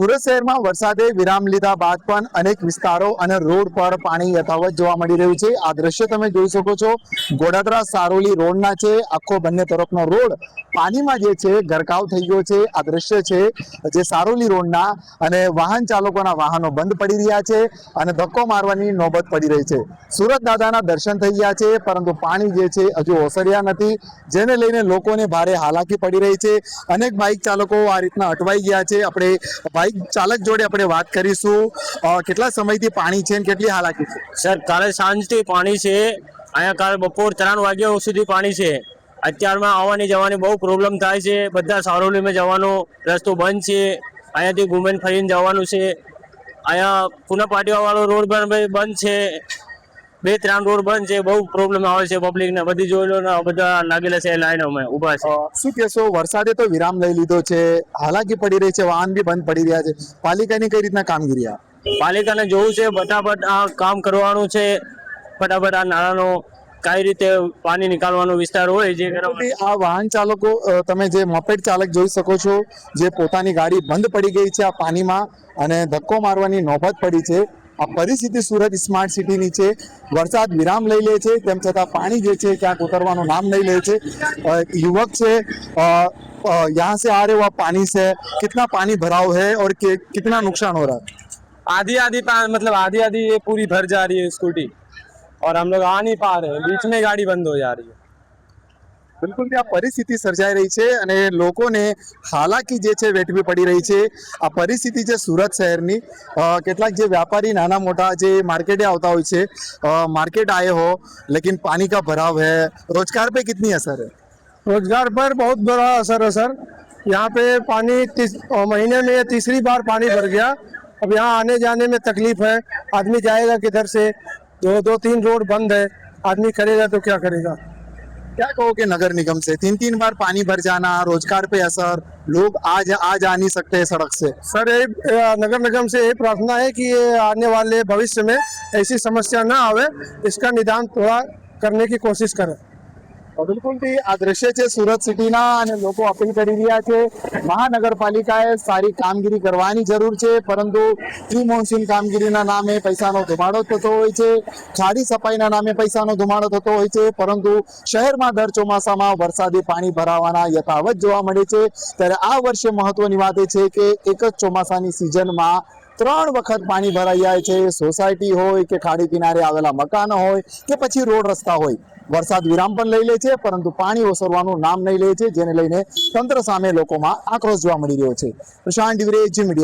સુરત શહેરમાં વરસાદે વિરામ લીધા બાદ પણ અનેક વિસ્તારો અને રોડ પર પાણી યથાવત જોવા મળી રહ્યું છે। આ દ્રશ્ય તમે જોઈ શકો છો, ગોડાદરા સારોલી રોડના છે। આખો બંને તરફનો રોડ પાણીમાં જે છે ગરકાવ થઈ ગયો છે। આ દ્રશ્ય છે જે સારોલી રોડના, અને વાહન ચાલકોના વાહનો બંધ પડી રહ્યા છે અને ધક્કો મારવાની નોબત પડી રહી છે। સુરત દાદાના દર્શન થઈ ગયા છે, પરંતુ પાણી જે છે હજુ ઓસર્યા નથી, જેને લઈને લોકોને ભારે હાલાકી પડી રહી છે। અનેક બાઇક ચાલકો આ રીતના અટવાઈ ગયા છે। આપણે બાઇક ચાલક જોડે આપણે વાત કરીશું, કેટલા સમયથી પાણી છે અને કેટલી હાલાકી છે? સર, કાલે સાંજથી પાણી છે। અહીંયા કાલે બપોર 3 વાગ્યા સુધી પાણી છે। અત્યારમાં આવવાની જવાની બહુ પ્રોબ્લેમ થાય છે। બધા સારોલીમાં જવાનો રસ્તો બંધ છે। અહીંયાથી ઘૂમીને ફરીને જવાનું છે। અહીંયા પુના પાટિયાવાળો રોડ પણ બંધ છે। 2-3 રોડ બંધ છે। બહુ પ્રોબ્લેમ આવે છે પબ્લિકને। બધી જોઈ લો ને, બધા લાગેલા છે લાઈનોમાં ઊભા છે। શું કહેશો, વરસાદે તો વિરામ લઈ લીધો છે, હાલાકી પડી રહી છે, વાહન બી બંધ પડી રહ્યા છે, પાલિકાની કઈ રીતના કામગીરી આ? પાલિકાને જોવું છે ફટાફટ આ કામ કરવાનું છે। ફટાફટ આ નાળાનો કઈ રીતે પાણી નિકાલવાનો વિસ્તાર હોય જે આ વાહન ચાલકો, તમે જે મોપેડ ચાલક જોઈ શકો છો, જે પોતાની ગાડી બંધ પડી ગઈ છે આ પાણીમાં અને ધક્કો મારવાની નોબત પડી છે। આ પરિસ્થિતિ સુરત સ્માર્ટ સિટીની છે। વરસાદ વિરામ લઈ લે છે, તેમ છતાં પાણી જે છે ક્યાંક ઉતરવાનું નામ નહીં લે છે। યુવક છે, यहाँ से आ रहे हो आप, पानी से कितना पानी भराव है और कितना नुकसान हो रहा है? आधी मतलब आधी ये पूरी भर जा रही है स्कूटी, और हम लोग आ नहीं पा रहे हैं, बीच में गाड़ी बंद हो जा रही है। બિલકુલ આ પરિસ્થિતિ સર્જાઈ રહી છે અને લોકોને હાલાકી જે છે વેઠવી પડી રહી છે। આ પરિસ્થિતિ છે સુરત શહેરની। કેટલાક જે વ્યાપારી નાના મોટા જે માર્કેટે આવતા હોય છે, मार्केट आए हो लेकिन पानी का भराव है, रोजगार पे कितनी असर है? रोजगार पर बहुत बड़ा असर है सर। यहाँ पे पानी महीने में ये तीसरी बार पानी भर गया। अब यहाँ आने जाने में तकलीफ है। आदमी जाएगा किधर से? 2-3 रोड बंद है, आदमी करेगा तो क्या करेगा? क्या कहोगे नगर निगम से? 3 बार पानी भर जाना, रोजगार पे असर, लोग आज आ जा नहीं सकते सड़क से। सर, ये नगर निगम से यही प्रार्थना है कि ये आने वाले भविष्य में ऐसी समस्या ना आवे, इसका निदान थोड़ा करने की कोशिश करें। બિલકુલથી આ દ્રશ્ય છે સુરત સિટીના, અને લોકો અપીલ કરી રહ્યા છે મહાનગરપાલિકાએ સારી કામગીરી કરવાની જરૂર છે, પરંતુ પ્રી મોન્સૂન કામગીરીના નામે પૈસાનો ધુમાડો થતો હોય છે, ખાડી સફાઈના નામે પૈસાનો ધુમાડો થતો હોય છે, પરંતુ શહેરમાં દર ચોમાસામાં વરસાદી પાણી ભરાવાના યથાવત જોવા મળે છે। ત્યારે આ વર્ષે મહત્વની વાત એ છે કે એક જ ચોમાસાની સિઝનમાં 3 વખત પાણી ભરાઈ જાય છે। સોસાયટી હોય કે ખાડી કિનારે આવેલા મકાનો હોય કે પછી રોડ રસ્તા હોય, વરસાદ વિરામ પણ લઈ લે છે, પરંતુ પાણી ઓસરવાનું નામ નહીં લે છે, જેને લઈને તંત્ર સામે લોકોમાં આક્રોશ જોવા મળી રહ્યો છે। પ્રશાંત ડિવરે, જી મીડિયા।